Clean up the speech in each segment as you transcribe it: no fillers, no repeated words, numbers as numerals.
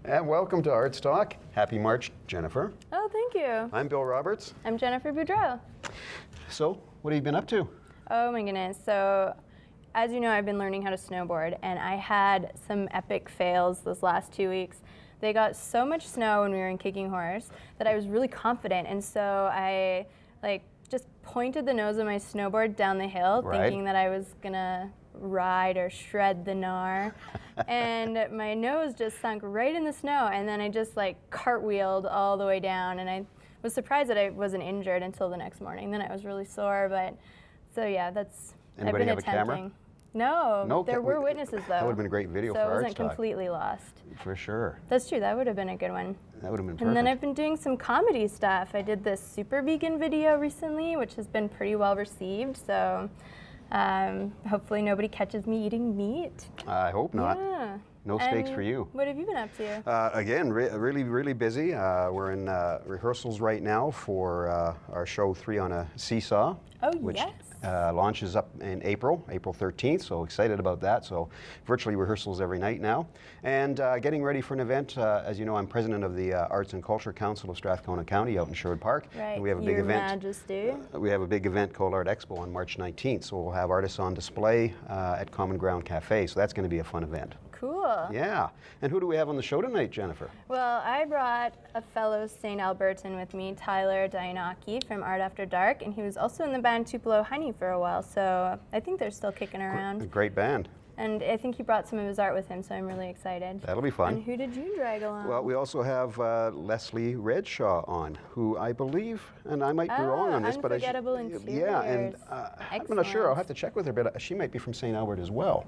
And welcome to Arts Talk. Happy March, Jennifer. Oh, thank you. I'm Bill Roberts. I'm Jennifer Boudreau. So, what have you been up to? Oh my goodness. So, as you know, I've been learning how to snowboard, and I had some epic fails this last 2 weeks. They got so much snow when we were in Kicking Horse that I was really confident, and so I just pointed the nose of my snowboard down the hill, thinking that I was gonna ride or shred the gnar, and my nose just sunk right in the snow, and then I just cartwheeled all the way down, and I was surprised that I wasn't injured until the next morning. Then I was really sore, but so yeah, that's Anybody I've been have a attempting. camera? No, there were witnesses though. That would have been a great video so for I wasn't Arts Talk. completely lost. For sure. That's true. That would have been a good one. That would have been perfect. And then I've been doing some comedy stuff. I did this super vegan video recently, which has been pretty well received. So hopefully nobody catches me eating meat. I hope not. Yeah. No steaks for you. What have you been up to? Again, really busy. We're in rehearsals right now for our show 3 on a Seesaw. Oh, which yes. Launches up in April 13th, so excited about that. So virtually rehearsals every night now. And getting ready for an event. As you know, I'm president of the Arts and Culture Council of Strathcona County out in Sherwood Park. Right, and we have a big Your event. Majesty. We have a big event called Art Expo on March 19th. So we'll have artists on display at Common Ground Cafe. So that's going to be a fun event. Cool. Yeah. And who do we have on the show tonight, Jennifer? Well, I brought a fellow St. Albertan with me, Tyler Dianaki from Art After Dark, and he was also in the band Tupelo Honey for a while, so I think they're still kicking around. A great band. And I think he brought some of his art with him, so I'm really excited. That'll be fun. And who did you drag along? Well, we also have Leslie Redshaw on, who I believe, and I might be wrong on this, but Unforgettable Interiors. yeah, and I'm not sure. I'll have to check with her, but she might be from St. Albert as well.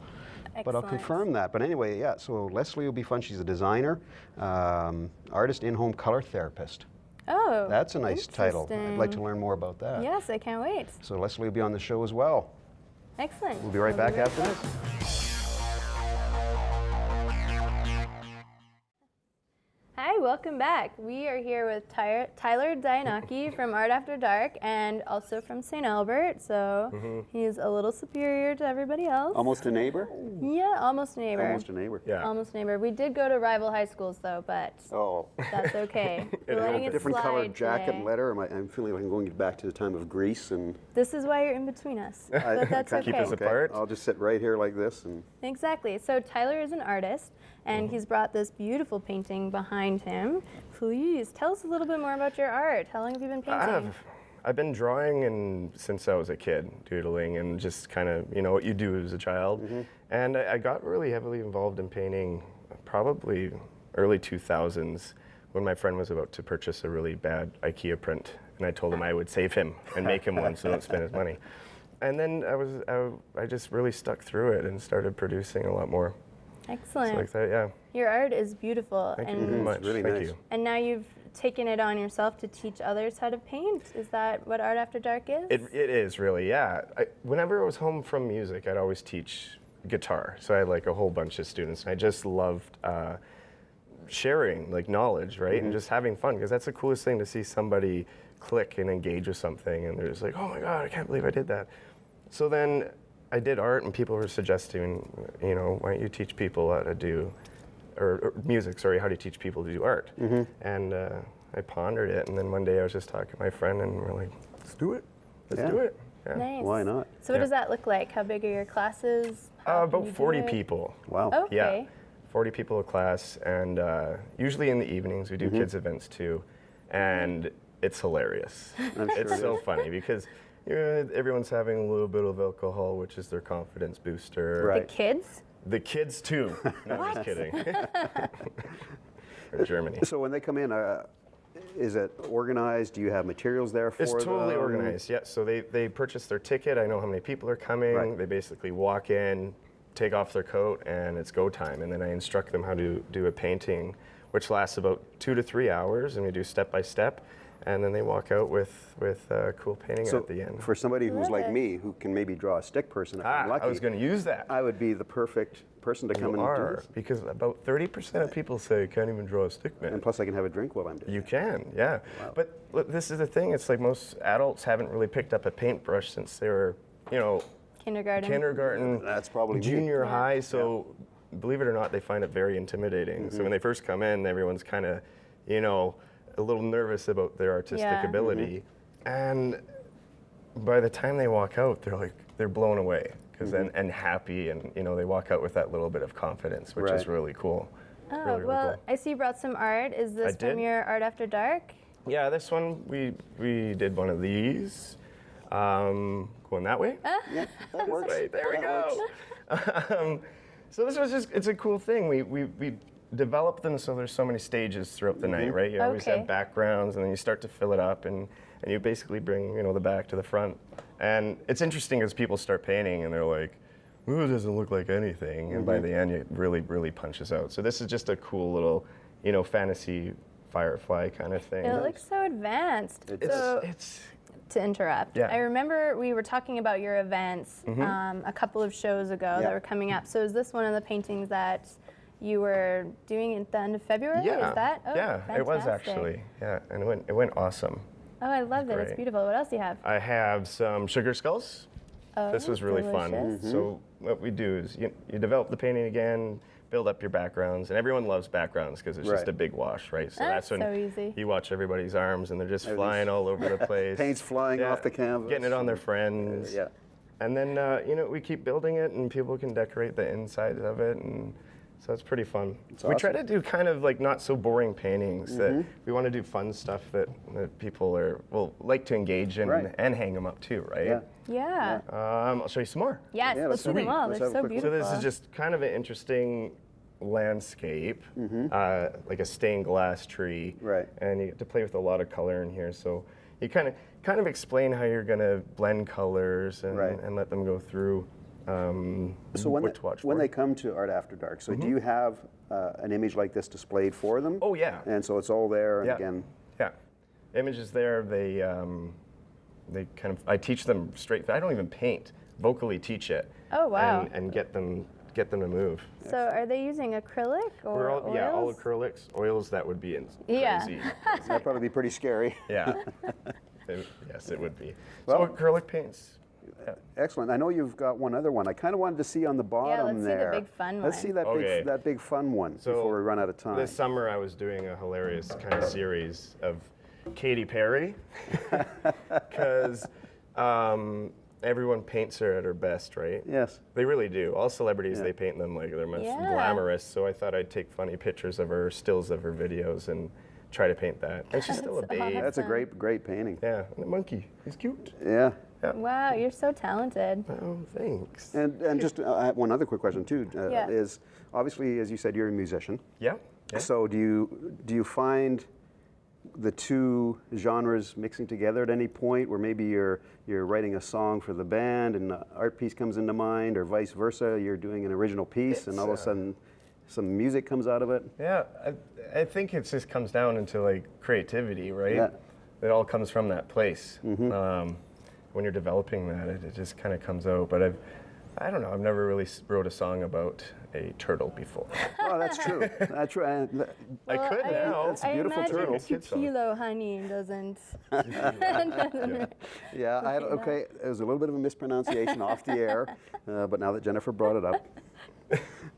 Excellent. But I'll confirm that. But anyway, yeah. So Leslie will be fun. She's a designer, artist, in-home color therapist. Oh, that's a nice title. I'd like to learn more about that. Yes, I can't wait. So Leslie will be on the show as well. Excellent. We'll be right back after this. Hi, welcome back. We are here with Tyler Dianaki from Art After Dark and also from St. Albert, so he's a little superior to everybody else. Almost a neighbor? Yeah, almost a neighbor. Almost a neighbor. Yeah. Almost a neighbor. We did go to rival high schools though, but that's okay. We're letting it Different slide colored jacket today. and letter. I'm feeling like I'm going back to the time of Greece and. This is why you're in between us, but that's okay. Keep us apart. I'll just sit right here like this and. Exactly. So Tyler is an artist, and he's brought this beautiful painting behind him. Please tell us a little bit more about your art. How long have you been painting? I've been drawing since I was a kid, doodling, and just kind of, what you do as a child. And I got really heavily involved in painting probably early 2000s when my friend was about to purchase a really bad IKEA print, and I told him I would save him and make him one so don't spend his money. And then I just really stuck through it and started producing a lot more. Excellent. So like that, yeah. Your art is beautiful. Thank you very much. Really Thank nice. you. And now you've taken it on yourself to teach others how to paint. Is that what Art After Dark is? It is really, yeah. Whenever I was home from music, I'd always teach guitar. So I had a whole bunch of students. And I just loved sharing knowledge, right? And just having fun, because that's the coolest thing, to see somebody click and engage with something. And they're just like, oh my God, I can't believe I did that. So then I did art, and people were suggesting, why don't you teach people how to do, or music, sorry, how do you teach people to do art? And I pondered it, and then one day I was just talking to my friend, and we're like, let's do it. Let's do it. Yeah. Nice. Why not? So what does that look like? How big are your classes? How can About you do 40 it? people. Wow. Okay. Yeah, 40 people a class, and usually in the evenings we do kids events too, and it's hilarious. I'm sure It's so funny because everyone's having a little bit of alcohol, which is their confidence booster. Right. The kids? The kids too. No, I'm just kidding. Or Germany. So when they come in, is it organized? Do you have materials there for them? It's totally organized, yeah. So they purchase their ticket. I know how many people are coming. Right. They basically walk in, take off their coat, and it's go time. And then I instruct them how to do a painting, which lasts about 2 to 3 hours, and we do step by step. And then they walk out with a cool painting at the end. For somebody who's Love like it. me, who can maybe draw a stick person if I'm lucky, I was going to use that. I would be the perfect person to come You and do are, this. because about 30% of people say I can't even draw a stick man. And plus I can have a drink while I'm doing it. You can, yeah. Wow. But look, this is the thing. It's like most adults haven't really picked up a paintbrush since they were, Kindergarten. kindergarten, That's probably me. junior Yeah. high. So believe it or not, they find it very intimidating. So when they first come in, everyone's kind of, you know, a little nervous about their artistic ability. And by the time they walk out, they're blown away and happy, and you know, they walk out with that little bit of confidence, which is really cool. Oh, really well, cool. I see you brought some art. Is this from your Art After Dark? Yeah, this one, we did one of these. Going that way? Yeah, that works. Right, there we That go. So this was it's a cool thing. We developed them so there's so many stages throughout the night, right? You always have backgrounds, and then you start to fill it up, and you basically bring, you know, the back to the front. And it's interesting as people start painting, and they're like, ooh, it doesn't look like anything. And by the end, it really, really punches out. So this is just a cool little, you know, fantasy Firefly kind of thing. It looks so advanced. It's to interrupt. Yeah. I remember we were talking about your events a couple of shows ago that were coming up. So is this one of the paintings that you were doing at the end of February? Yeah. Is that? Oh, yeah, it was fantastic. actually. Yeah, and it went awesome. Oh, I love it. It's great. beautiful. What else do you have? I have some sugar skulls. Oh, This was really fun. delicious. So what we do is you develop the painting again, build up your backgrounds, and everyone loves backgrounds because it's just a big wash, right? So That's that's when so easy. you watch everybody's arms and they're just flying all over the place. Paint's flying off the canvas. Getting it on their friends. Yeah. And then, you know, we keep building it and people can decorate the inside of it, and so it's pretty fun. We try to do kind of like not so boring paintings. That we want to do fun stuff that people will like to engage in and hang them up too, right? Yeah. Yeah. I'll show you some more. Yes, Yeah, let's see them all. let's They're have a so quick look. beautiful. So this is just kind of an interesting landscape, like a stained glass tree. Right. And you get to play with a lot of color in here. So you kind of explain how you're going to blend colors and let them go through. So when, what to watch when for. they come to Art After Dark, so do you have an image like this displayed for them? Oh yeah. And so it's all there, and again, Yeah, images there. They kind of, I teach them straight. I don't even paint. Vocally teach it. Oh, wow. And get them to move. So are they using acrylic or oils? Yeah, all acrylics, oils. That would be Yeah. crazy. that'd probably be pretty scary. Yeah. Yes, it would be. Well- So acrylic paints. Yeah. Excellent. I know you've got one other one. I kind of wanted to see on the bottom let's see the there. big fun Let's one. see that Okay. that big fun one So before we run out of time. This summer I was doing a hilarious kind of series of Katy Perry because everyone paints her at her best, right? Yes. They really do. All celebrities, they paint them like they're most glamorous. So I thought I'd take funny pictures of her, stills of her videos, and try to paint that. And she's still a babe. That's a great painting. Yeah, and the monkey. He's cute. Yeah. Wow, you're so talented. Oh, thanks. And just I have one other quick question too. Yeah. Is obviously, as you said, you're a musician. Yeah. Yeah. So do you find the two genres mixing together at any point, where maybe you're writing a song for the band and an art piece comes into mind, or vice versa? You're doing an original piece and all of a sudden some music comes out of it. Yeah, I think it just comes down into like creativity, right? Yeah. It all comes from that place. When you're developing that, it just kind of comes out. But I don't know, I've never really wrote a song about a turtle before. Oh, that's true. That's true. I could now. That's a beautiful I turtle. imagine 2 kilo honey doesn't. Yeah, okay, it was a little bit of a mispronunciation off the air, but now that Jennifer brought it up.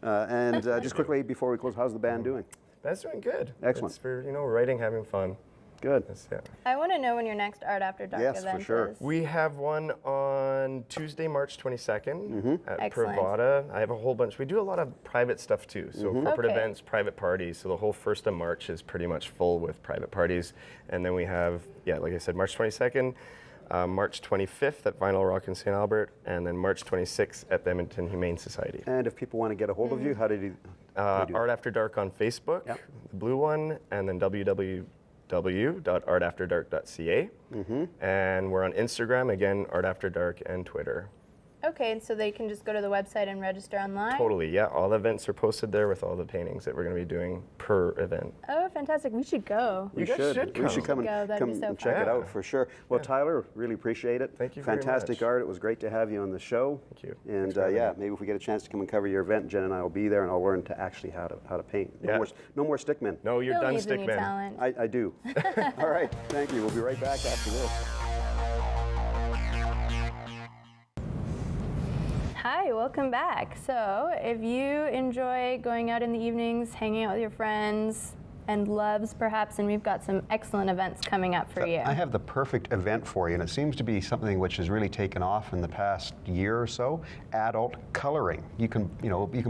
And just quickly before we close, how's the band doing? That's doing good. Excellent. It's for, writing, having fun. Good. Yeah. I want to know when your next Art After Dark Yes, event for sure. is. We have one on Tuesday, March 22nd at Excellent. Pravada. I have a whole bunch. We do a lot of private stuff too. So corporate Okay. events, private parties. So the whole 1st of March is pretty much full with private parties. And then we have, like I said, March 22nd, March 25th at Vinyl Rock in St. Albert, and then March 26th at the Edmonton Humane Society. And if people want to get a hold of you, how do you do that? Art After Dark on Facebook, the blue one, and then www.artafterdark.ca. And we're on Instagram, again, Art After Dark, and Twitter. Okay, and so they can just go to the website and register online? Totally, yeah. All the events are posted there with all the paintings that we're going to be doing per event. Oh, fantastic. We should go. You guys should We should come Go, and that'd be so and check fun. it out for sure. Well, Tyler, really appreciate it. Thank you very Fantastic much. art. It was great to have you on the show. Thank you. And Thanks for having me. maybe if we get a chance to come and cover your event, Jen and I will be there, and I'll learn to actually how to paint. Yeah. No more stickmen. No, you're Bill done, needs a new Stickman. talent. I do. All right. Thank you. We'll be right back after this. Hi, welcome back. So if you enjoy going out in the evenings, hanging out with your friends and loves perhaps, and we've got some excellent events coming up for you. I have the perfect event for you, and it seems to be something which has really taken off in the past year or so. Adult coloring. You can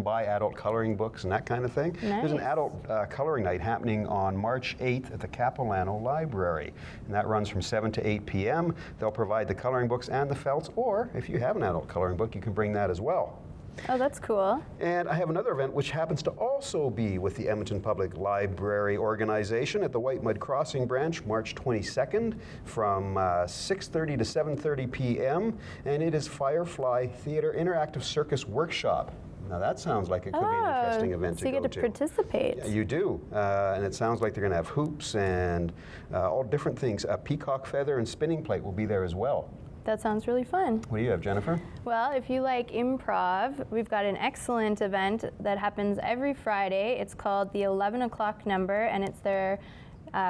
buy adult coloring books and that kind of thing. Nice. There's an adult coloring night happening on March 8th at the Capilano Library, and that runs from 7 to 8 p.m. They'll provide the coloring books and the felts, or if you have an adult coloring book, you can bring that as well. Oh, that's cool. And I have another event which happens to also be with the Edmonton Public Library organization at the White Mud Crossing branch, March 22nd from 6:30 to 7:30 p.m. And it is Firefly Theater Interactive Circus Workshop. Now that sounds like it could be an interesting event so to you go get to participate. Yeah, you do, and it sounds like they're going to have hoops and all different things. A peacock feather and spinning plate will be there as well. That sounds really fun. What do you have, Jennifer? Well, if you like improv, we've got an excellent event that happens every Friday. It's called the 11 o'clock number, and it's their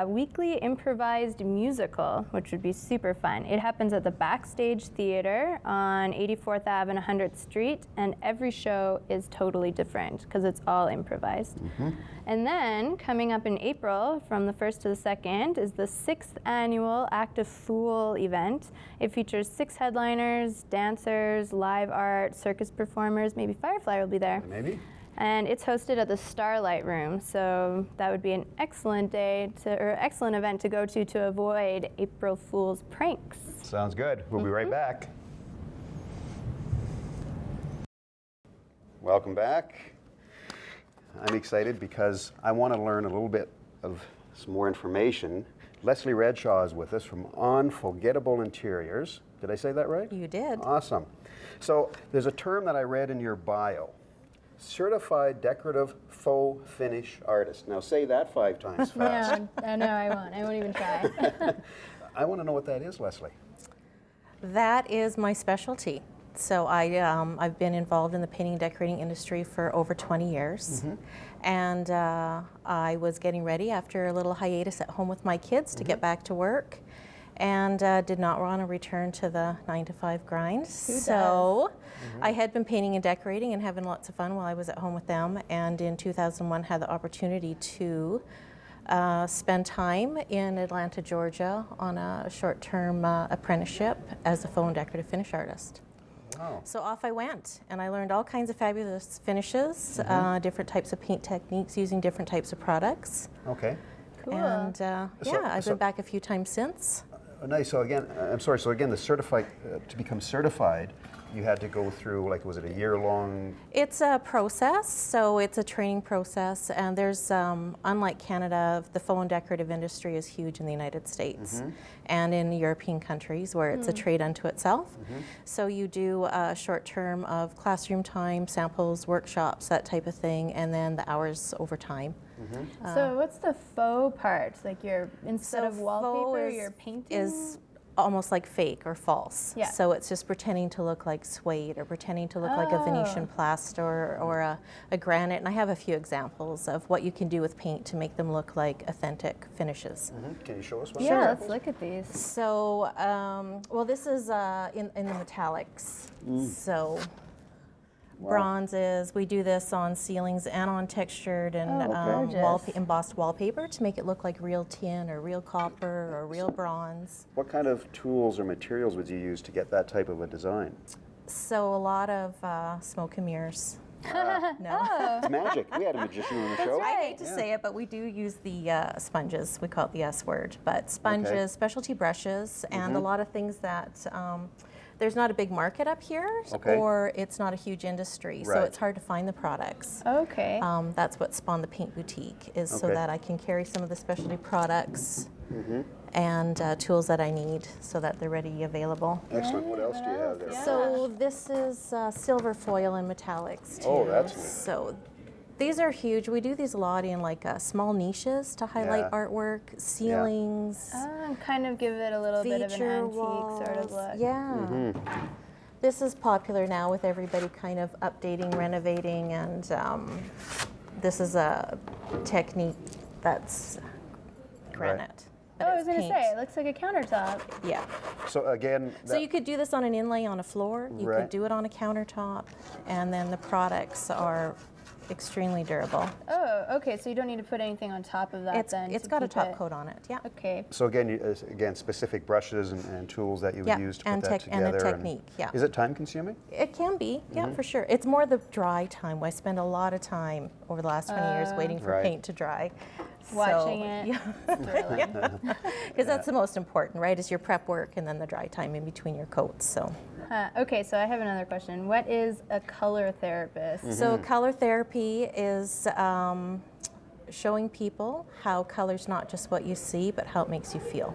weekly improvised musical, which would be super fun. It happens at the Backstage Theater on 84th Ave and 100th Street, and every show is totally different because it's all improvised. And then coming up in April, from the 1st to the 2nd, is the 6th annual Act of Fool event. It features 6 headliners, dancers, live art, circus performers, maybe Firefly will be there. Maybe. And it's hosted at the Starlight Room, so that would be an excellent excellent event to go to avoid April Fool's pranks. Sounds good. We'll be right back. Welcome back. I'm excited because I want to learn a little bit of some more information. Leslie Redshaw is with us from Unforgettable Interiors. Did I say that right? You did. Awesome. So there's a term that I read in your bio. Certified decorative faux finish artist. Now say that 5 times fast. No, I won't. I won't even try. I want to know what that is, Leslie. That is my specialty. So I've been involved in the painting and decorating industry for over 20 years. And I was getting ready after a little hiatus at home with my kids to get back to work, and did not want to return to the 9-to-5 grind. So I had been painting and decorating and having lots of fun while I was at home with them, and in 2001 had the opportunity to spend time in Atlanta, Georgia on a short-term apprenticeship as a faux and decorative finish artist. Wow. So off I went, and I learned all kinds of fabulous finishes, different types of paint techniques using different types of products. Okay. Cool. And I've been back a few times since. Nice. So again, I'm sorry. So again, to become certified, you had to go through, like, was it a year-long? It's a process, so it's a training process, and there's, unlike Canada, the faux and decorative industry is huge in the United States and in European countries where it's a trade unto itself. So you do a short term of classroom time, samples, workshops, that type of thing, and then the hours over time. So what's the faux part? Like instead So of wallpaper, faux you're painting? is almost like fake or false. Yeah. So it's just pretending to look like suede or pretending to look like a Venetian plaster or a granite. And I have a few examples of what you can do with paint to make them look like authentic finishes. Can you show us one? Yeah, let's look at these. So, well, this is in the metallics. So. Bronzes. We do this on ceilings and on textured and gorgeous. embossed wallpaper to make it look like real tin or real copper or real bronze. What kind of tools or materials would you use to get that type of a design? So a lot of smoke and mirrors. No. It's magic. We had a magician on the show. I hate to say it, but we do use the sponges. We call it the S word. But sponges, specialty brushes, and a lot of things that there's not a big market up here, or it's not a huge industry, so it's hard to find the products. Okay. That's what spawned the Paint Boutique, is so that I can carry some of the specialty products and tools that I need so that they're ready, available. Excellent. What else do you have there? Yeah. So this is silver foil and metallics too. Oh, that's neat. So these are huge. We do these a lot in like small niches to highlight artwork, ceilings, Kind of give it a little bit of an feature antique walls. sort of look. Yeah. This is popular now with everybody kind of updating, renovating, and this is a technique that's granite. but Oh, I it's was going to paint. say, it looks like a countertop. Yeah. So again, So you could do this on an inlay on a floor. You Right. could do it on a countertop, and then the products are extremely durable. Oh, okay, so you don't need to put anything on top of that then? It's to got a keep top it- coat on it. Yeah. Okay. so again, again, specific brushes and tools that you would Yeah, use to put and that and together. a technique. Yeah. Is it time consuming? It can be, yeah, for sure. It's more the dry time. I spend a lot of time over the last 20 years waiting for Right. paint to dry. Watching So, it. Yeah. Because that's the most important, right? Is your prep work and then the dry time in between your coats. So, Okay, so I have another question. What is a color therapist? so color therapy is showing people how color's not just what you see, but how it makes you feel.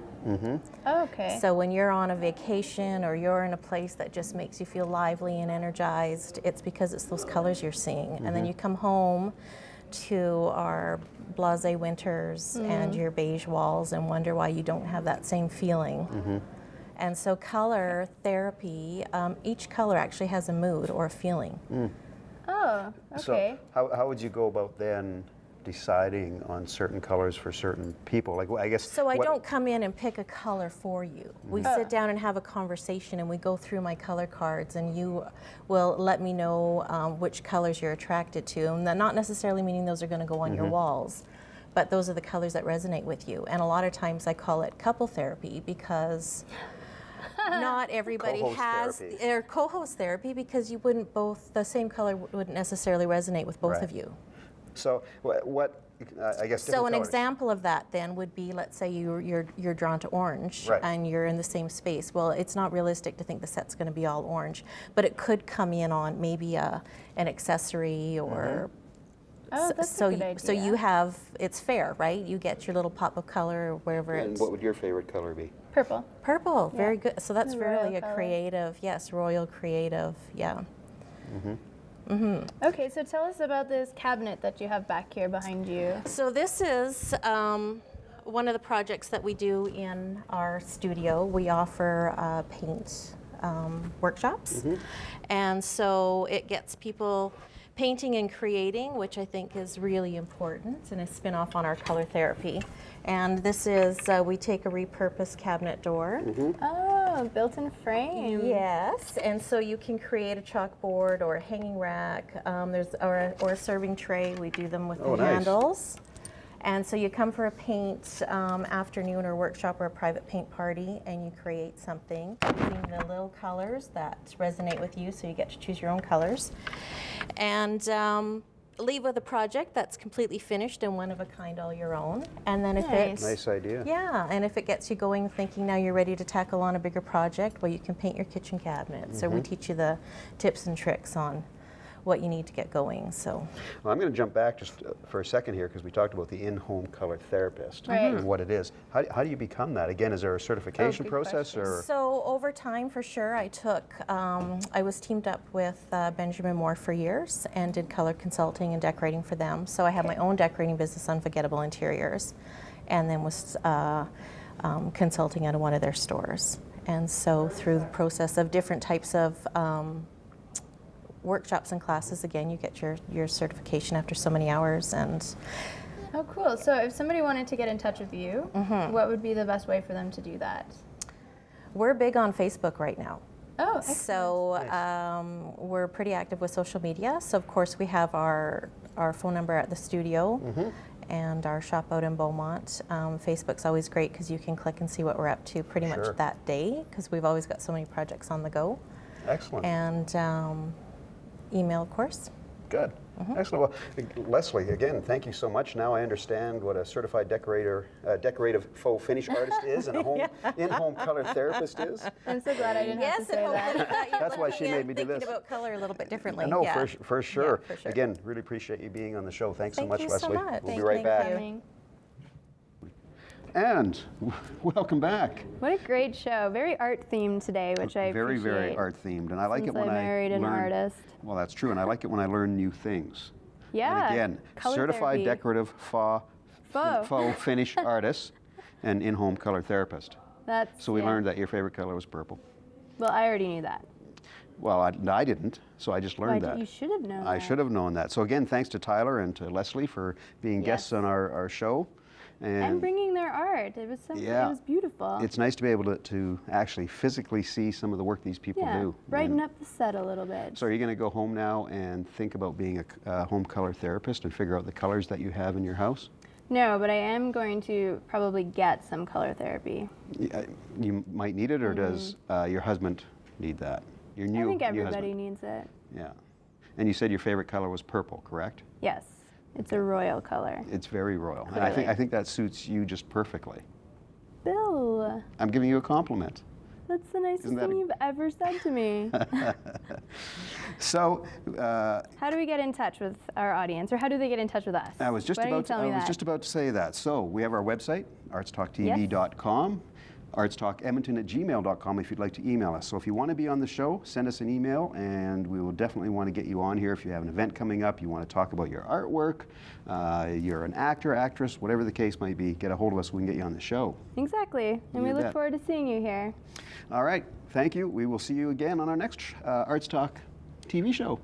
Oh, okay. So when you're on a vacation or you're in a place that just makes you feel lively and energized, it's because it's those colors you're seeing. And then you come home to our blasé winters and your beige walls and wonder why you don't have that same feeling. And so color therapy, each color actually has a mood or a feeling. Oh, okay. So how would you go about then deciding on certain colors for certain people? Like, well, I guess. So I what- don't come in and pick a color for you. We sit down and have a conversation and we go through my color cards and you will let me know which colors you're attracted to. And that not necessarily meaning those are going to go on your walls, but those are the colors that resonate with you. And a lot of times I call it couple therapy because not everybody Co-host has, therapy. or co-host therapy because you wouldn't both, the same color wouldn't necessarily resonate with both Right. of you. So what I guess. So different an colors. example of that then would be, let's say you're drawn to orange Right. and you're in the same space. Well, it's not realistic to think the set's going to be all orange, but it could come in on maybe an accessory or. Oh, that's so a good idea. So you have, it's fair, right? You get your little pop of color wherever And it's. what would your favorite color be? Purple. Purple, very good. So that's The really royal a color. creative, yes, royal creative, yeah. Okay, so tell us about this cabinet that you have back here behind you. So this is one of the projects that we do in our studio. We offer paint workshops, and so it gets people painting and creating, which I think is really important, and a spin-off on our color therapy. And this is, we take a repurposed cabinet door. Oh, built-in frame. Yes, and so you can create a chalkboard or a hanging rack. Or a serving tray. We do them with Oh, the nice. handles. And so you come for a paint afternoon or workshop or a private paint party, and you create something using the little colors that resonate with you. So you get to choose your own colors, and leave with a project that's completely finished and one of a kind, all your own. And then if Nice. Nice idea. yeah, and if it gets you going thinking now you're ready to tackle on a bigger project, well, you can paint your kitchen cabinets. Or we teach you the tips and tricks on what you need to get going. So Well, I'm going to jump back just for a second here because we talked about the in-home color therapist Right. and what it is. How do you become that? Again, is there a certification good process question. or? So over time, for sure, I was teamed up with Benjamin Moore for years and did color consulting and decorating for them. So I have my own decorating business, Unforgettable Interiors, and then was consulting at one of their stores. And so through the process of different types of workshops and classes, again, you get your certification after so many hours. And Oh, cool. So if somebody wanted to get in touch with you, what would be the best way for them to do that? we're big on Facebook right now. Oh, excellent. So we're pretty active with social media. So of course we have our phone number at the studio and our shop out in Beaumont. Facebook's always great because you can click and see what we're up to pretty Sure. much that day because we've always got so many projects on the go. Excellent. And email, of course. Good. Excellent. Well, Leslie, again, thank you so much. Now I understand what a certified decorative faux finish artist is and a in-home color therapist is. I'm so glad I didn't have to say that. That's why she made me do thinking this. about color a little bit differently. No, yeah. for sure. for sure. Again, really appreciate you being on the show. Thanks so Thank much, you so Leslie. much. We'll Thank be right you. back. Coming. And welcome back. What a great show. Very art themed today, which I Very, appreciate. very art themed, and I like Since it when I married an learn. artist. Well, that's true, and I like it when I learn new things. Yeah. And again, color certified therapy. decorative faux finish artist and in-home color therapist. That's, So we yeah. learned that your favorite color was purple. Well, I already knew that. Well, I didn't, so I just learned that. You should have known I that. should have known that. So again, thanks to Tyler and to Leslie for being guests Yes. on our show. And bringing their art. It was so Yeah. it was beautiful. It's nice to be able to actually physically see some of the work these people yeah, do. brighten And up the set a little bit. so are you going to go home now and think about being a home color therapist and figure out the colors that you have in your house? No, but I am going to probably get some color therapy. You might need it, or does your husband need that? Your new I think new everybody husband. needs it. Yeah. And you said your favorite color was purple, correct? Yes, it's a royal color. It's very royal. And Clearly. I think that suits you just perfectly. Bill, I'm giving you a compliment. that's the nicest Isn't that thing a- you've ever said to me. So, How do we get in touch with our audience, or how do they get in touch with us? I was just Why don't you about tell me that? to say that. So we have our website, artstalktv.com, artstalkedmonton@gmail.com if you'd like to email us. So if you want to be on the show, send us an email, and we will definitely want to get you on here if you have an event coming up, you want to talk about your artwork, you're an actor, actress, whatever the case might be, get a hold of us, we can get you on the show. Exactly, and we You look bet. forward to seeing you here. All right, thank you. We will see you again on our next Arts Talk TV show.